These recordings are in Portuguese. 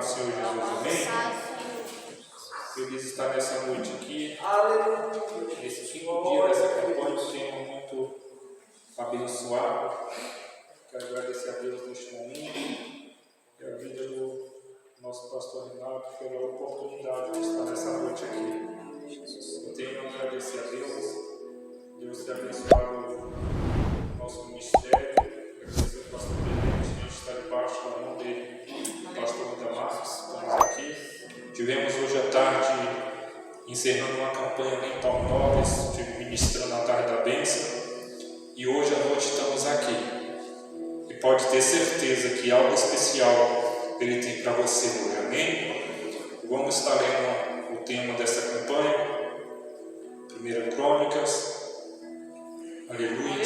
Senhor Jesus, amém? Feliz estar nessa noite aqui, nesse quinto dia dessa campanha, um tema muito abençoado. Quero agradecer a Deus neste momento e a vida do nosso pastor Renato pela oportunidade de estar nessa noite aqui. Eu tenho a agradecer a Deus ter abençoado o nosso ministério, agradecer ao pastor Benedito, a gente está debaixo da mão dele, o pastor Damasco, estamos aqui. Tivemos hoje à tarde, encerrando uma campanha ali em Palmeiras, estive ministrando a tarde da bênção, e hoje à noite estamos aqui. E pode ter certeza que algo especial Ele tem para você hoje, amém? Vamos estar lendo o tema dessa campanha, 1 Crônicas, aleluia.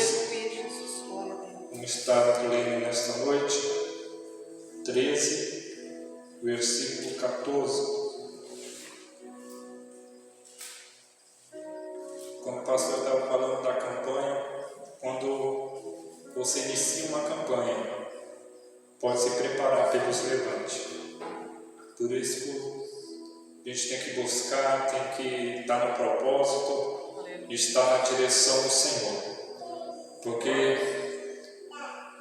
Vamos estar lendo nesta noite, 13, versículo 14. Quando o pastor estava falando da campanha, quando você inicia uma campanha, pode se preparar pelos levantes. Por isso a gente tem que buscar, tem que estar no propósito e estar na direção do Senhor. Porque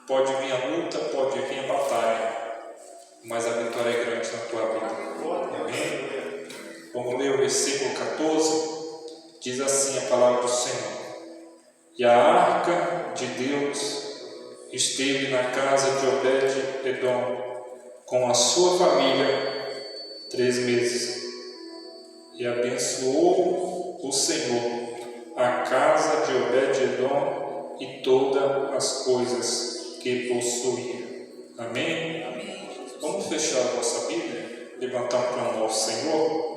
pode vir a luta, pode vir a batalha, mas a vitória é grande na tua vida. Amém? Vamos ler o versículo 14. Diz assim a palavra do Senhor: E a arca de Deus esteve na casa de Obed-edom com a sua família 3 meses. E abençoou o Senhor a casa de Obed-edom e todas as coisas que possuía. Amém? Amém. Vamos fechar a nossa Bíblia, levantar um clamor ao Senhor.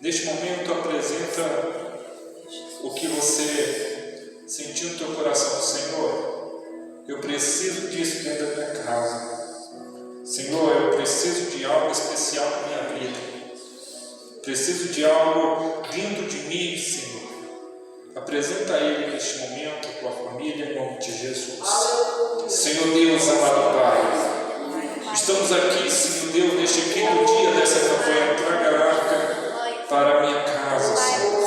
Neste momento apresenta o que você sentiu no teu coração. Senhor, eu preciso disso dentro da minha casa. Senhor, eu preciso de algo especial na minha vida. Preciso de algo dentro de mim, Senhor. Apresenta a Ele neste momento, a tua família, em nome de Jesus. Senhor Deus, amado Pai, estamos aqui, Senhor Deus, neste quinto dia dessa campanha. Traga a arca para a minha casa, Senhor.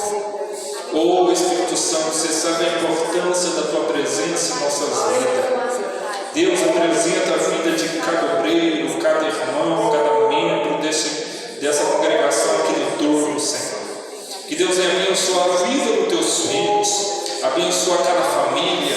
Oh Espírito Santo, você sabe a importância da tua presença em nossas vidas. Deus, apresenta a vida de cada obreiro, cada irmão, cada membro dessa congregação aqui no torno, Senhor. Que Deus venha abençoar a vida dos teus filhos, abençoa cada família,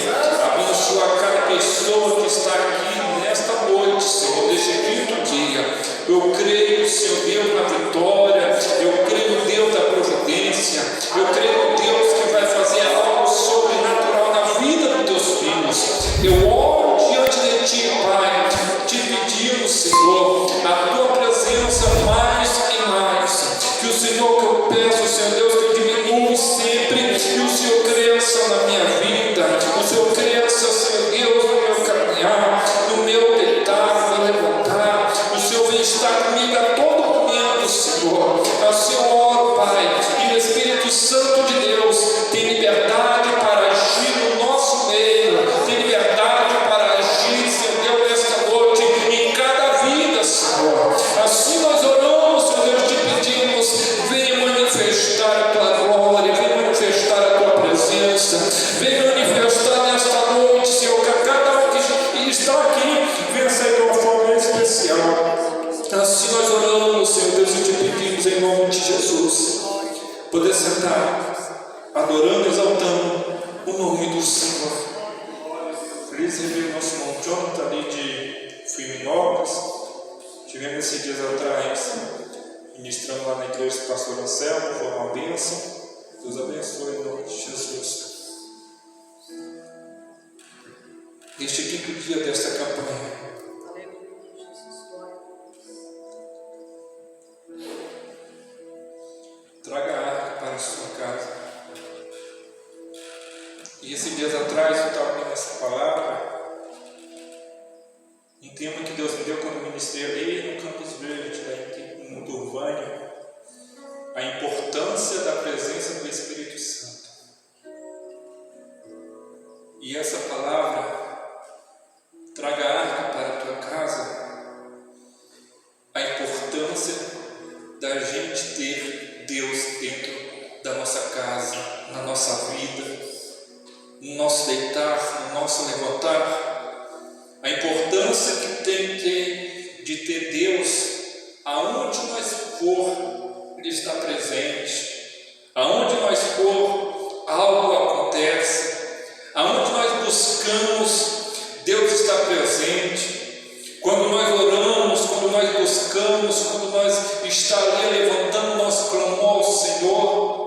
abençoa cada pessoa que está aqui nesta noite, Senhor, deste quinto dia. Eu creio, Senhor Deus, na vitória, eu creio, Deus, da providência, eu creio, Deus, que vai fazer algo sobrenatural na vida dos teus filhos. Eu oro diante de Ti, Pai, te pedindo, Senhor, a Tua presença mais e mais. Que o Senhor, que eu peço, Senhor Deus, que diminui sempre, que o Senhor cresça na minha vida, o Senhor cresça, Senhor Deus, no meu caminhar, no meu deitar, no meu levantar. O Senhor vem estar comigo a todo momento, Senhor. Ao Senhor oro, Pai, e o Espírito Santo de Deus tem liberdade para agir no nosso meio, tem liberdade para agir, Senhor Deus, nesta noite, em cada vida, Senhor. Assim nós oramos, Senhor Deus, te pedimos, venha manifestar a tua glória, venha manifestar a tua presença, venha manifestar nesta noite, Senhor, que cada um que está aqui venha sair de uma forma especial. Assim nós oramos, Senhor Deus, e te pedimos em nome de Jesus. Poder sentar, adorando, exaltando o nome do Senhor. Feliz rever o nosso irmão Jonathan ali de Firminópolis. Tivemos esses dias atrás ministrando lá na igreja do pastor Anselmo, foi uma bênção. Deus abençoe em nome de Jesus. Este quinto dia desta campanha, traga a arca para a sua casa. E esses dias atrás eu estava lendo essa palavra, um tema que Deus me deu quando eu ministrei ali no Campos Verde, no Turvânia, a importância da presença do Espírito Santo. E essa palavra, traga a arca para a tua casa, a importância da nossa casa, na nossa vida, no nosso deitar, no nosso levantar, a importância que tem de ter Deus aonde nós for, Ele está presente, aonde nós for, algo acontece, aonde nós buscamos, Deus está presente. Quando nós oramos, quando nós buscamos, quando nós está ali levantando nosso clamor ao Senhor,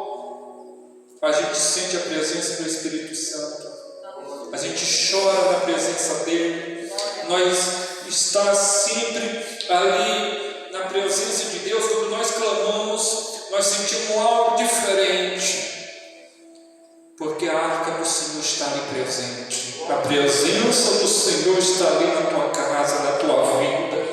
a gente sente a presença do Espírito Santo, a gente chora na presença dEle, nós está sempre ali na presença de Deus. Quando nós clamamos, nós sentimos algo diferente, porque a arca do Senhor está ali presente, a presença do Senhor está ali na tua casa, na tua vida.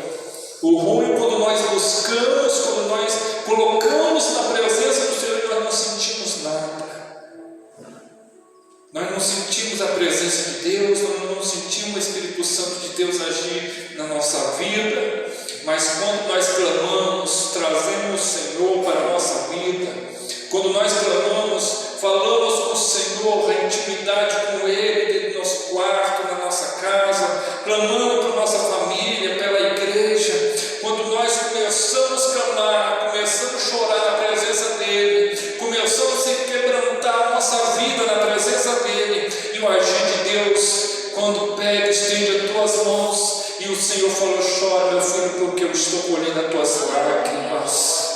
O ruim, quando nós buscamos, quando nós colocamos na presença do Senhor, nós não sentimos nada. Nós não sentimos a presença de Deus, nós não sentimos o Espírito Santo de Deus agir na nossa vida. Mas quando nós clamamos, trazemos o Senhor para a nossa vida, quando nós clamamos, falamos com o Senhor, a intimidade com Ele, dentro do nosso quarto, na nossa casa, clamando para a nossa família, pela igreja, quando nós começamos a clamar, começamos a chorar na presença dEle, começamos a se quebrantar a nossa vida na presença dEle, e o agir de Deus, quando pega, estende as tuas mãos, e o Senhor falou: chora, meu filho, porque eu estou colhendo as tuas lágrimas.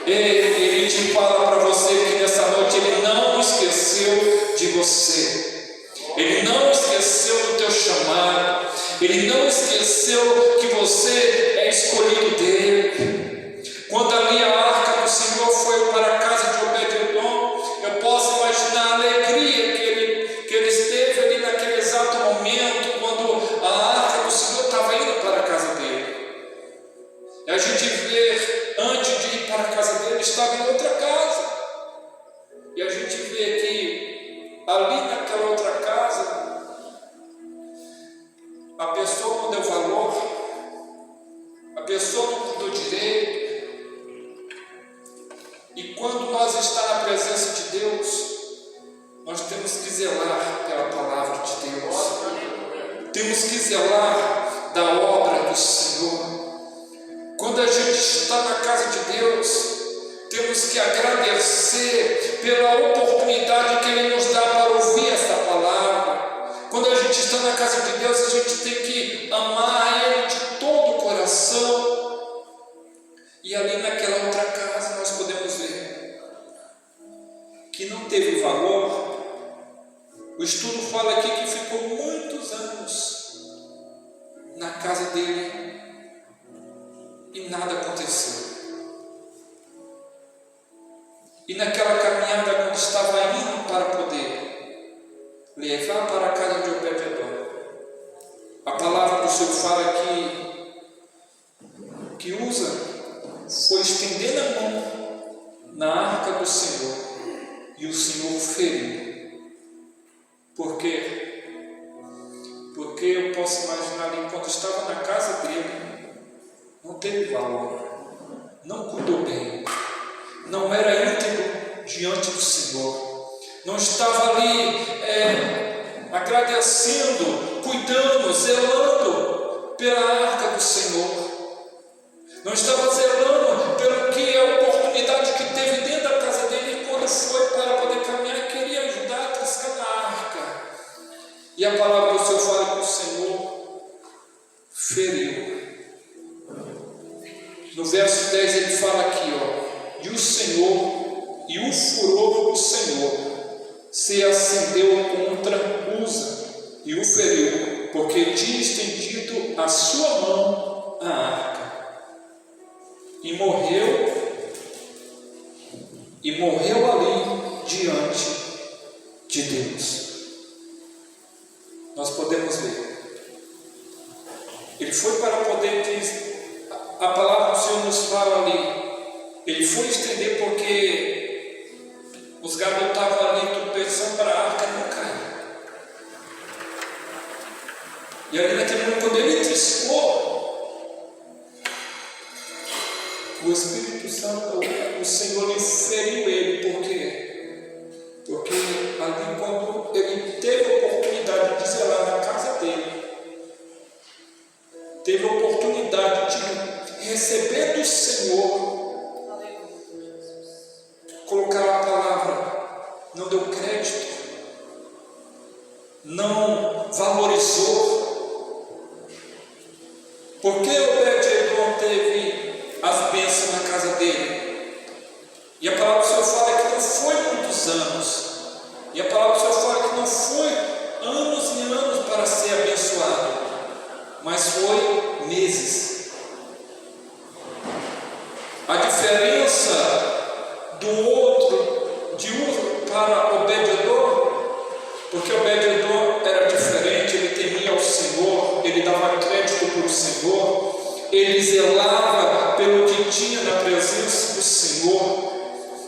Ele te fala para você que nessa noite Ele não esqueceu de você, Ele não esqueceu do teu chamado, Ele não esqueceu que você é escolhido dEle. Quando ali a arca do Senhor foi para a casa de Obed-edom, eu posso imaginar a alegria que ele esteve ali naquele exato momento, quando a arca do Senhor estava indo para a casa dele. E a gente vê, antes de ir para a casa dele, estava em outra casa. E a gente vê que ali naquela outra casa, a pessoa não deu valor, a pessoa não cuidou direito. E quando nós estamos na presença de Deus, nós temos que zelar pela palavra de Deus, temos que zelar da obra do Senhor. Quando a gente está na casa de Deus, temos que agradecer pela oportunidade que Ele nos dá para ouvir esta palavra. Quando a gente está na casa de Deus, a gente tem que amar Ele de todo o coração. E ali naquela outra casa nós podemos ver que não teve valor. O estudo fala aqui que ficou muitos anos na casa dele e nada aconteceu. E naquela caminhada, quando estava indo para poder levar para a casa de Obed-edom, a palavra do Senhor fala que Uza foi estender a mão na arca do Senhor e o Senhor feriu. Por quê? Porque eu posso imaginar ali, quando estava na casa dele, não teve valor, não cuidou bem, não era íntegro diante do Senhor, não estava ali agradecendo, cuidando, zelando pela arca do Senhor, não estava zelando pelo que a oportunidade que teve dentro da casa dele, quando foi para poder caminhar, queria ajudar a triscar na arca. E a palavra do Senhor fala que o Senhor feriu. No verso 10 ele fala aqui, e o Senhor, e o furor do Senhor se acendeu contra Uza e o feriu, porque tinha estendido a sua mão à arca, e morreu ali diante de Deus. Nós podemos ver, ele foi para poder ter. A palavra do Senhor nos fala ali, ele foi estender porque os garotos estavam ali tropeçando para a arca não cair. E ali naquele momento, quando ele triscou, o Espírito Santo, o Senhor lhe feriu ele, por quê? não deu crédito, não valorizou. Porque Obed-Edom teve as bênçãos na casa dele? E a palavra do Senhor fala que não foi muitos anos. E a palavra do Senhor fala que não foi anos e anos para ser abençoado, mas foi meses. A diferença do outro, de um para Obed-Edom, porque Obed-Edom era diferente, ele temia ao Senhor, ele dava crédito para o Senhor, ele zelava pelo que tinha na presença do Senhor.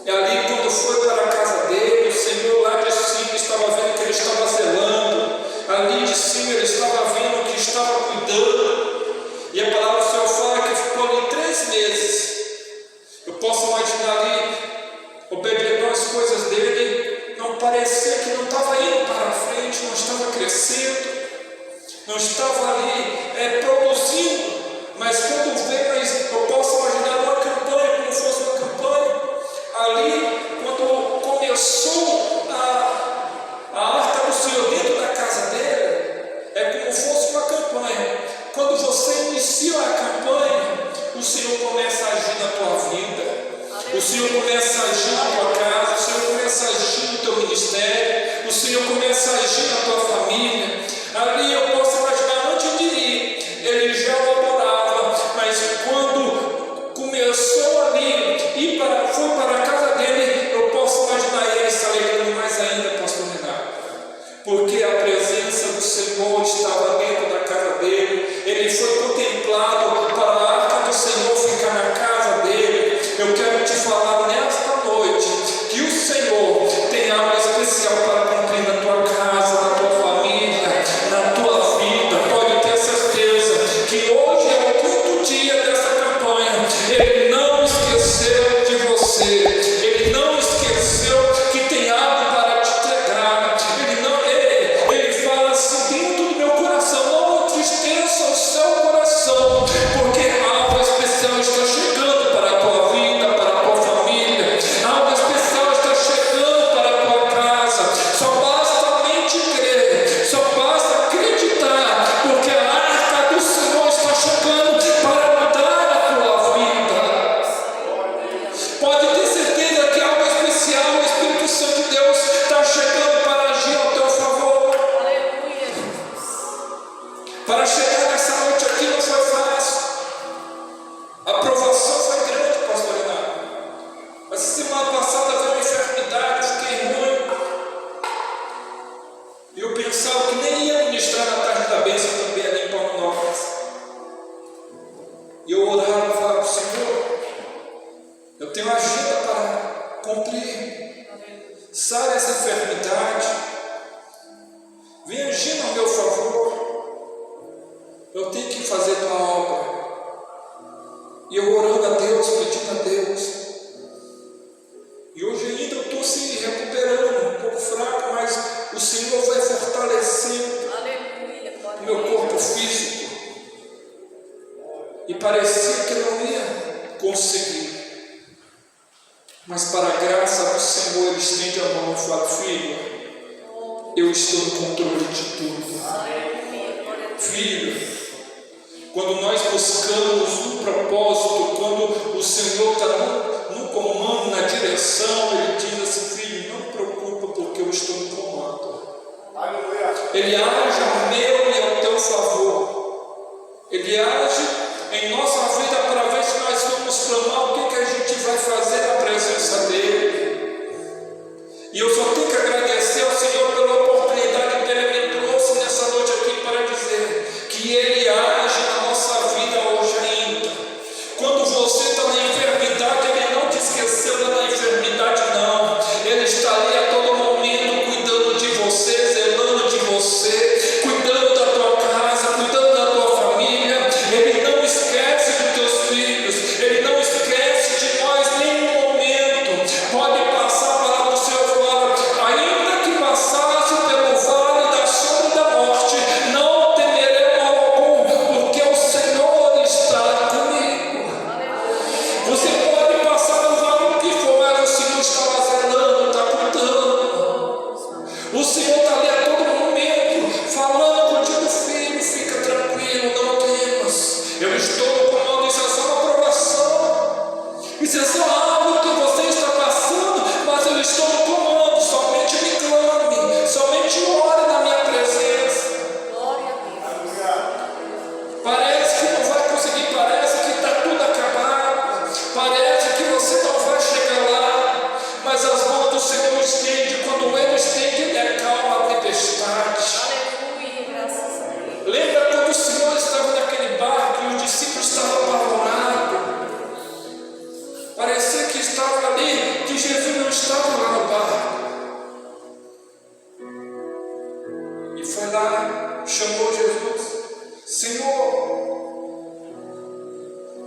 E ali, quando foi para a casa dele, o Senhor lá de cima estava vendo que ele estava zelando, ali de cima ele estava vendo que estava cuidando. E a palavra do Senhor fala que ficou ali 3 meses. Eu posso imaginar ali, Obed-Edom, as coisas dele não parecia que não estava indo para frente, não estava crescendo, não estava ali produzindo. Mas quando veio, eu posso imaginar uma campanha, como fosse uma campanha, ali, quando começou a arca do Senhor dentro da casa dele, é como fosse uma campanha. Quando você inicia a campanha, o Senhor começa a agir na tua vida, o Senhor começa a agir na tua casa, o Senhor começa a agir no teu ministério, o Senhor começa a agir na tua família. Ali eu posso imaginar, antes de ir, ele já adorava, mas quando começou ali, foi para a casa dele, eu posso imaginar ele se alegrando mais ainda, pastor Renato, porque a presença do Senhor estava dentro da casa dele, ele foi contemplado para a arca do Senhor ficar na casa dele. Eu quero te falar nesta noite, que o Senhor tem algo especial para cumprir na tua casa, na tua família, na tua vida. Pode ter certeza que hoje é o 5º dia dessa campanha. Ele não esqueceu de você, ele não esqueceu que tem algo para te entregar. Ele fala assim: dentro do meu coração não entristeça o seu coração, porque algo especial está chegando para a tua vida, para a tua família, algo especial está chegando para a tua casa. Só basta a mente crer, só basta acreditar, porque a arca do Senhor está chegando para mudar a tua vida. Pode ter certeza que algo especial, o Espírito Santo de Deus está chegando para agir ao teu favor. Para chegar nessa noite aqui não foi fácil, a provação foi grande, pastor Renato. Essa semana passada veio uma enfermidade, eu fiquei ruim, e eu pensava que nem ia ministrar na tarde da bênção também ali em Palminópolis. E eu orava e falava: Senhor, eu tenho agenda para cumprir, sara essa enfermidade, vem agir no meu favor, eu tenho que fazer tua obra. E eu orando a Deus, pedindo a Deus, e hoje ainda eu estou se recuperando, um pouco fraco, mas o Senhor vai fortalecendo o meu corpo físico, e parecia que eu não ia conseguir. Mas para a graça do Senhor, Ele estende a mão e fala: filho, eu estou no controle de tudo. Filho, quando nós buscamos um propósito, quando o Senhor está no comando, na direção, Ele diz assim: filho, não preocupa, porque eu estou no comando. Ele age ao meu e ao teu favor. Ele age em nossa vida para ver se nós vamos clamar o que a gente vai fazer na presença dEle. E eu só tenho que agradecer ao Senhor pela oportunidade que Ele me trouxe nessa noite aqui para dizer que Ele age na nossa vida hoje ainda. Quando você está na enfermidade, Ele não te esqueceu da enfermidade, não. Ele está ali a todo momento cuidando de você, zelando de você, cuidando da tua casa, cuidando da tua família. Ele não esquece dos teus filhos, Ele não esquece de nós em nenhum momento. Pode passar a palavra do Senhor fora, a chamou Jesus. Senhor,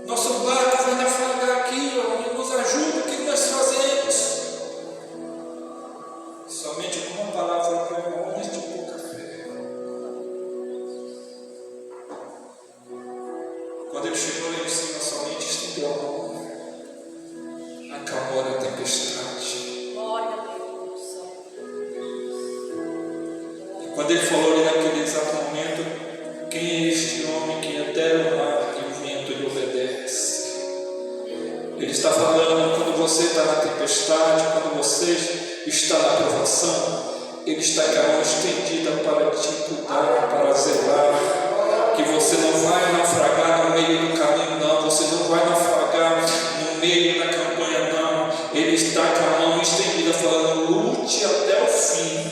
nosso barco vai naufragar aqui, ó, nos ajuda, o que nós fazemos? Somente com uma palavra para homens de pouca fé. Quando ele chegou lá em cima, somente estendeu a mão, acalmou a tempestade. Glória a Deus. E quando ele falou ali naquele exato momento, quem é este homem que até o mar e o vento lhe obedece? Ele está falando quando você está na tempestade, quando você está na provação, Ele está com a mão estendida para te cuidar, para zelar, que você não vai naufragar no meio do caminho, não, você não vai naufragar no meio da campanha, não. Ele está com a mão estendida falando, lute até o fim,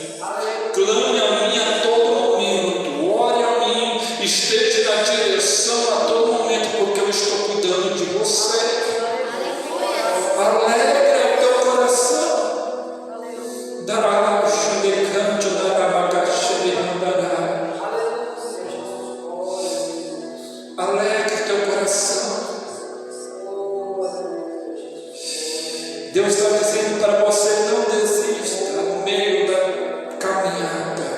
clame a mim a todo momento, ore a mim, esteja na direção a todo momento, porque eu estou cuidando de você. Alegra o teu coração. Dará de canto, dará de andará. Alegra o teu coração. Deus está dizendo para você, não desista no meio da caminhada.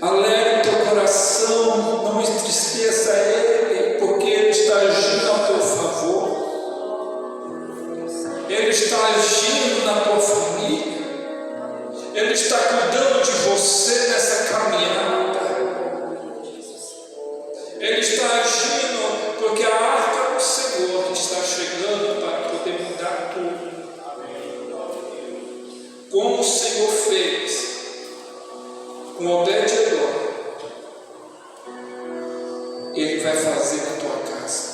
Alegra o teu coração, não entristeça Ele, porque Ele está agindo ao teu favor. Ele está agindo na tua família. Ele está cuidando de você nessa caminhada. Ele está agindo porque a arca do Senhor está chegando para poder mudar tudo. Como o Senhor fez com Obed-edom, Ele vai fazer na tua casa.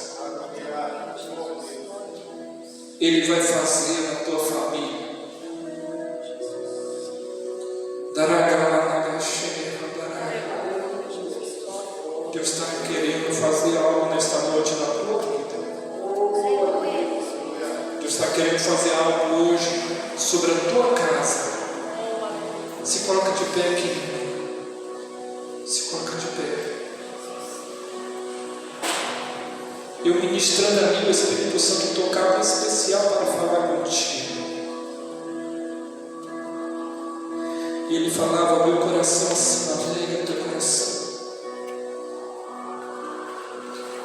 Ele vai fazer na tua família. Deus está querendo fazer algo nesta noite na tua vida. Deus está querendo fazer algo hoje sobre a tua casa. Se coloca de pé aqui. Se coloca de pé. Eu ministrando ali, o Espírito Santo tocava em especial para falar contigo. E ele falava ao meu coração assim, alegra teu coração.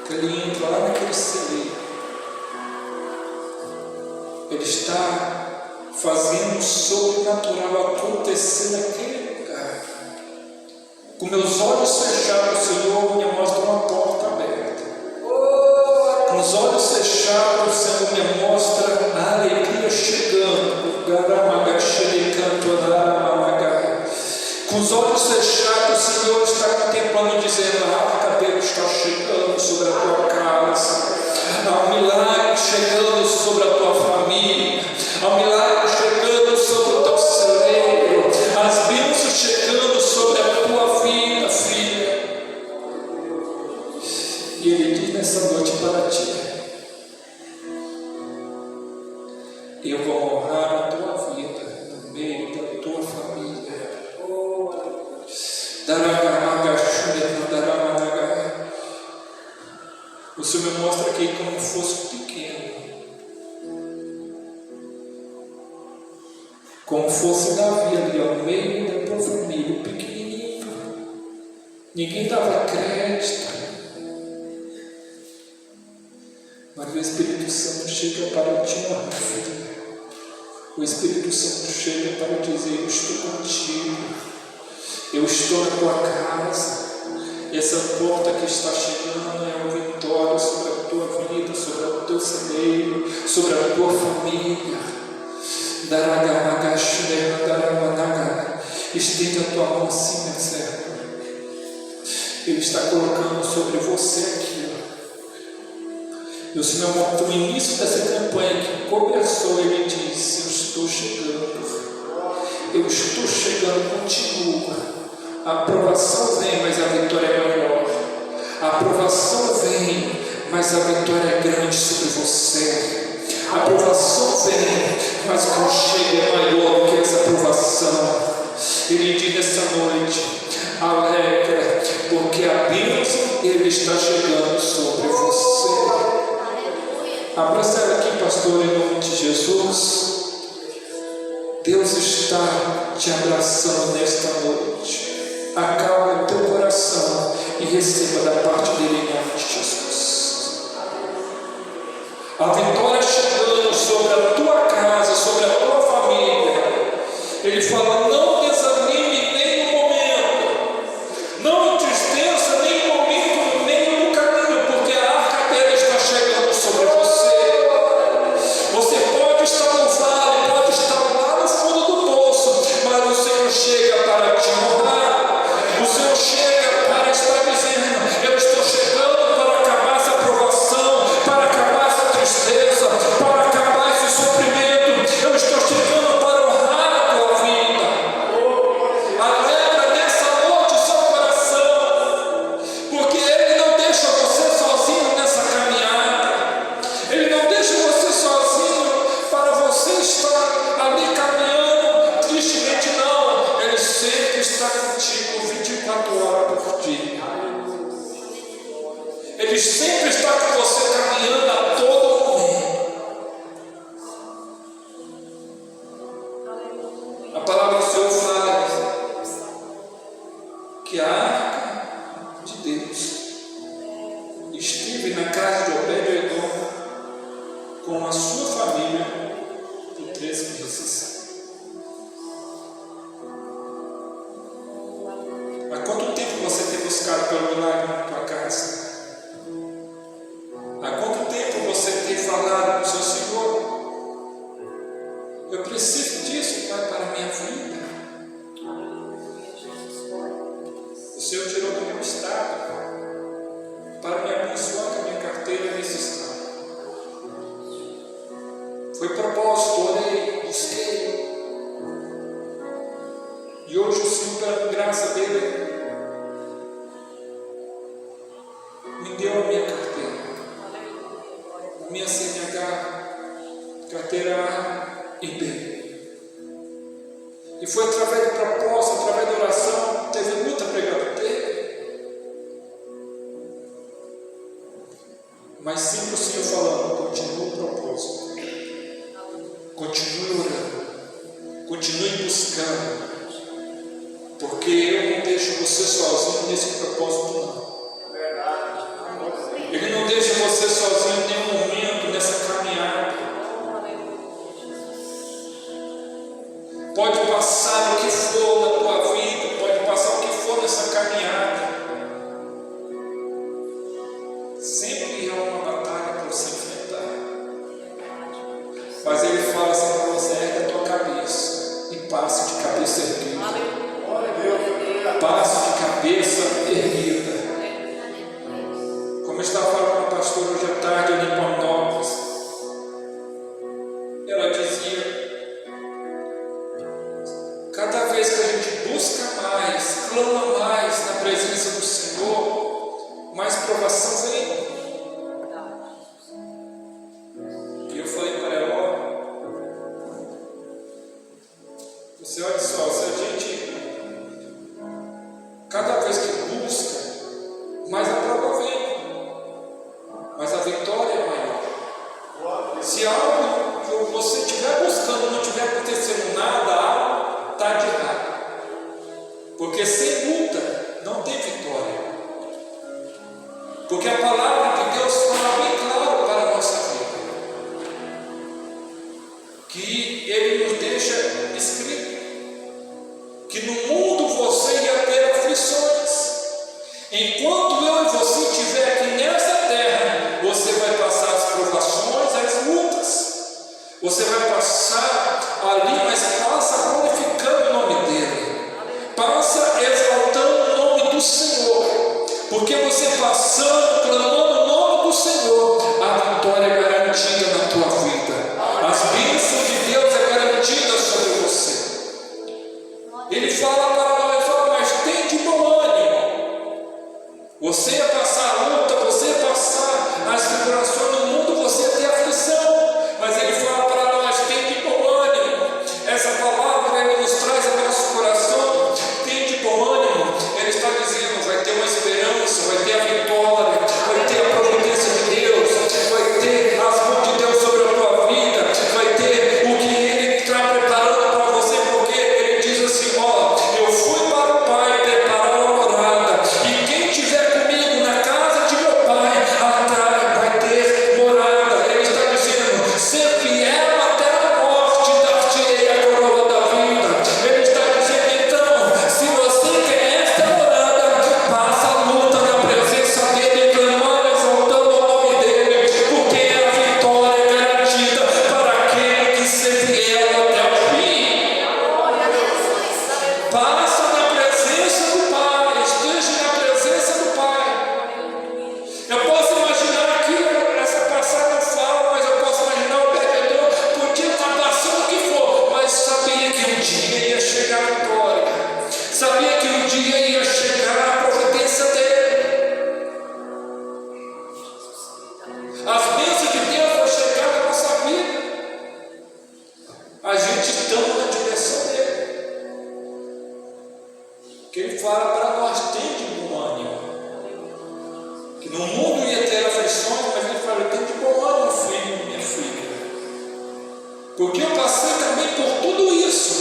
Que ele entra lá naquele celeiro. Ele está fazendo o sobrenatural acontecer naquele lugar. Com meus olhos fechados, o Senhor me mostra uma porta aberta. Com os olhos fechados, o Senhor me mostra a alegria chegando. Com os olhos fechados, o Senhor está contemplando, dizendo, a arca dele está chegando sobre a tua casa. Há um milagre chegando sobre a tua família. Há um milagre chegando sobre o teu celeiro. As bênçãos chegando sobre a tua vida, filha. E Ele diz nessa noite para ti, eu vou honrar a tua vida no meio da tua família. O Senhor me mostra aqui como fosse pequeno, como fosse Davi ali ao meio da tua família, pequenininho, ninguém dava crédito, mas o Espírito Santo chega para te honrar, filho. O Espírito Santo chega para dizer, eu estou contigo, eu estou na tua casa. Essa porta que está chegando é uma vitória sobre a tua vida, sobre o teu celeiro, sobre a tua família. Estende a tua mão assim, meu servo. Ele está colocando sobre você aqui. E o Senhor, no início dessa campanha que começou, Ele disse, eu estou chegando. Eu estou chegando, continua. A aprovação vem, mas a vitória é maior. A aprovação vem, mas a vitória é grande sobre você. A aprovação vem, mas o conchego é maior do que essa aprovação. Ele diz nessa noite, alegra Ele está chegando sobre você. Abraça ela aqui, pastor, em nome de Jesus. Deus está te abraçando nesta noite. Acalma o teu coração e receba da parte dele em nome de Jesus. A vitória chegando sobre a tua casa, sobre a tua família. Ele fala: não desanime nem no momento, não entristeça nem no momento, nem no caminho, porque a arca dele está chegando sobre você. Você pode estar no vale, pode estar lá no fundo do poço, mas o Senhor chega para te honrar. O Senhor chega para estar dizendo: eu estou chegando para acabar essa provação, para acabar essa tristeza, para acabar esse sofrimento. Eu estou chegando para honrar a tua vida. Alegra nessa noite o seu coração, porque Ele não deixa você sozinho nessa caminhada. Ele não deixa você sozinho para você estar ali caminhando tristemente, não. Ele sempre está contigo 24 horas por dia. Ele sempre está com você caminhando a todo momento. A palavra do Senhor fala que a arca de Deus esteve na casa de Obed-Edom com a sua família por 3 meses. Há quanto tempo você tem buscado pelo milagre na tua casa? Há quanto tempo você tem falado com o seu Senhor: eu preciso disso, Pai, para a minha vida? O Senhor tirou do meu estado para me abençoar com a minha carteira nesse estado. Foi propósito, orei, busquei. E hoje o Senhor, pela graça dele, me deu a minha carteira, a minha CNH, carteira A e B. E foi através do propósito, através da oração. Teve luta pregando, mas sempre o Senhor falando: continue o propósito, continue orando, continue buscando, porque eu não deixo você sozinho nesse propósito, não. Ele não deixa você sozinho em nenhum momento nessa caminhada. Pode passar o que for na tua vida, pode passar o que for nessa caminhada. Sempre há uma batalha para você enfrentar. Mas Ele fala assim para você: ergue a tua cabeça e passe de cabeça erguida. Passe de cabeça erguida. Como eu estava falando com o pastor hoje à tarde ali em Palmeiras, ela dizia: cada vez que a gente busca mais, clama mais na presença do Senhor, mais provação vem. E eu falei para ela: olha, você olha só, se a gente cada vez que busca, mais a prova vem, mas a vitória é maior. Se algo que você estiver buscando não estiver acontecendo nada, algo está de errado. Porque sem luta não tem vitória. Porque a palavra de Deus fala bem claro para a nossa vida, que Ele nos deixa escrito que no mundo você ia ter aflições. Enquanto eu e você estiver aqui nessa terra, você vai passar as provações, as lutas. Você vai passar ali, mas passa glorificando o nome dEle. Passa exaltando o nome do Senhor. Porque você passando, clamando o nome do Senhor, a vitória é garantida na tua vida. As bênçãos de Deus é garantida sobre você. Ele fala para nós: mas tem de bom ânimo. Você ia passar a luta, você ia passar as tribulações no mundo, você ia ter aflição. Mas Ele fala para nós: tem de bom ânimo. Essa palavra Ele nos traz ao nosso coração. Tem de bom ânimo. Ele está dizendo: vai ter uma esperança, vai ter a vitória. Passa na presença do Pai, esteja na presença do Pai. Eu posso imaginar aqui, essa passagem fala, mas eu posso imaginar o perdedor, podia estar passando o que for, mas sabia que um dia ia chegar a vitória, sabia que um dia ia chegar a providência dele. As bênçãos de Deus vão chegar na nossa vida. A gente estamos na direção dele. Que ele fala para nós, tem de bom ânimo. Que no mundo ia ter aflições, mas ele fala, tem de bom ânimo, filho, minha filha. Porque eu passei também por tudo isso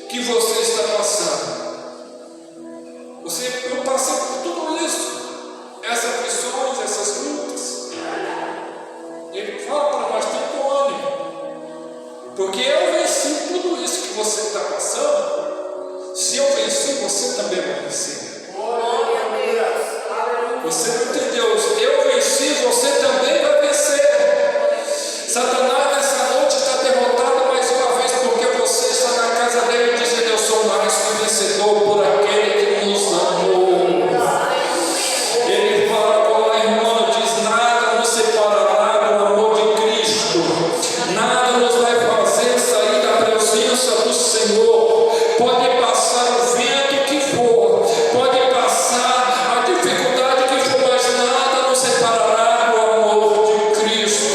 que você está passando. Eu passei por tudo isso, essas aflições, essas lutas. Ele fala para nós, tem bom ânimo. Porque eu venci tudo isso que você está passando. Se eu venci, você também vai vencer. Você não entendeu? Eu venci, você também vai vencer. Satanás nessa noite está derrotado mais uma vez, porque você está na casa dele dizendo, eu sou mais que vencedor por aquele que nos amou. Ele fala com a irmã, diz, nada nos separará do amor de Cristo. Nada nos vai fazer sair da presença do Senhor. Pode passar o vento que for, pode passar a dificuldade que for, mas nada nos separará do amor de Cristo.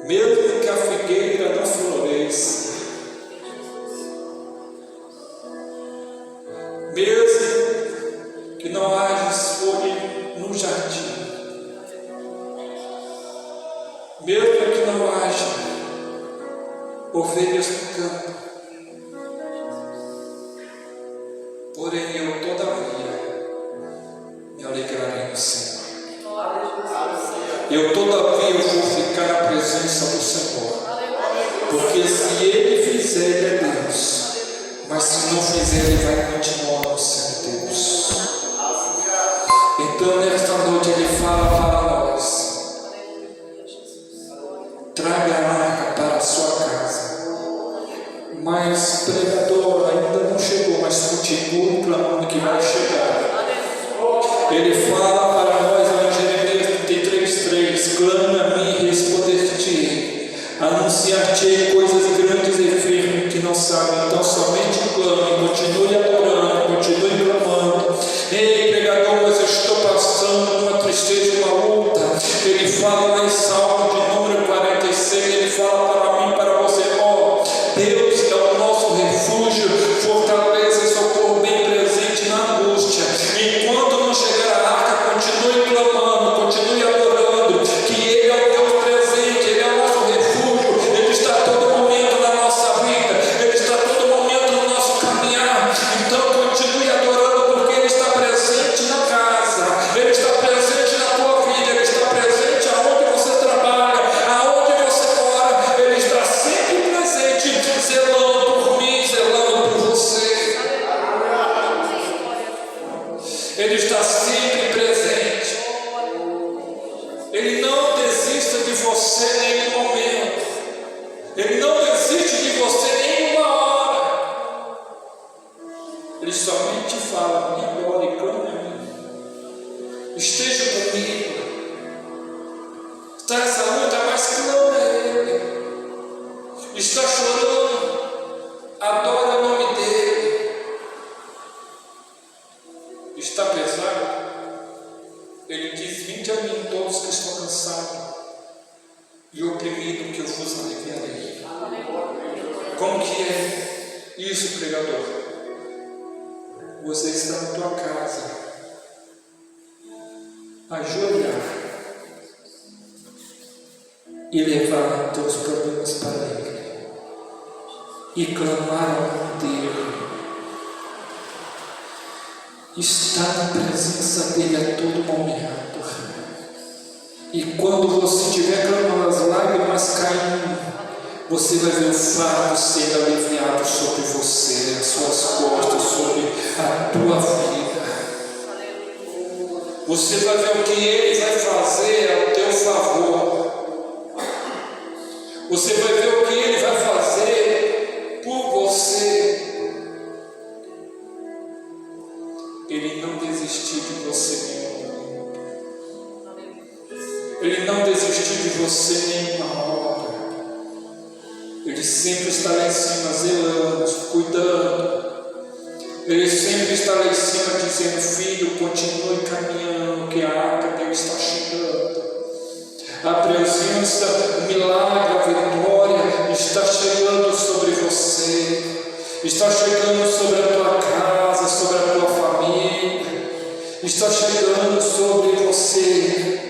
Mesmo que a figueira não floresça, mesmo que não haja folha no jardim, mesmo que não haja ovelhas no campo, porém eu todavia me alegrarei no Senhor. Eu todavia vou ficar na presença do Senhor, porque se Ele fizer, Ele é Deus, mas se não fizer, Ele vai continuar sendo Deus. Então nesta noite Ele fala para nós, traga a arca para a sua casa. Mas pregador, ainda não chegou, mas continue clamando que vai chegar. Ele fala para nós em Jeremias 33:3, clama a mim e responder-te-ei, anunciar-te-ei coisas grandes e firmes que não sabem. Então somente clame, continue adorando, continue clamando. Ei pregador, mas eu estou passando uma tristeza, uma luta. Ele fala lá em Salmo de número 46, ele fala para mim, para você, ó, Deus é o nosso refúgio, fortaleza e socorro bem presente na angústia. Enquanto não chegar a arca, continue clamando, continue adorando, que Ele é o Deus presente, Ele é o nosso refúgio, Ele está a todo momento na nossa vida, Ele está a todo momento no nosso caminhar. Então continue adorando, porque Ele está presente na casa, Ele está presente na tua vida, Ele está presente aonde você trabalha, aonde você mora, Ele está sempre presente, zelando por mim, zelando por você. Ele está sempre presente. Ele não desista de você em nenhum momento. Ele não desiste de você em nenhuma hora. Ele somente fala, me adore e clame a mim. Esteja comigo. Está nessa luta, mas clama a Ele. Está chorando, adora o nome dEle. Está pesado? Ele diz, vinde a mim todos que estão cansados e oprimidos, que eu vos aliviarei. Como que é isso, pregador? Você está na tua casa, ajoelhar e levar teus problemas para Ele e clamar ao nome dEle. Está na presença dEle a todo momento. E quando você estiver clamando, as lágrimas caindo, você vai ver o fardo sendo aliviado sobre você, as suas costas, sobre a tua vida. Você vai ver o que Ele vai fazer ao teu favor. Ele não desistiu de você nenhuma hora. Ele sempre está lá em cima, zelando, cuidando. Ele sempre está lá em cima dizendo: filho, continue caminhando, que a arca dele está chegando. A presença, o milagre, a vitória está chegando sobre você. Está chegando sobre a tua casa, sobre a tua família. Está chegando sobre você.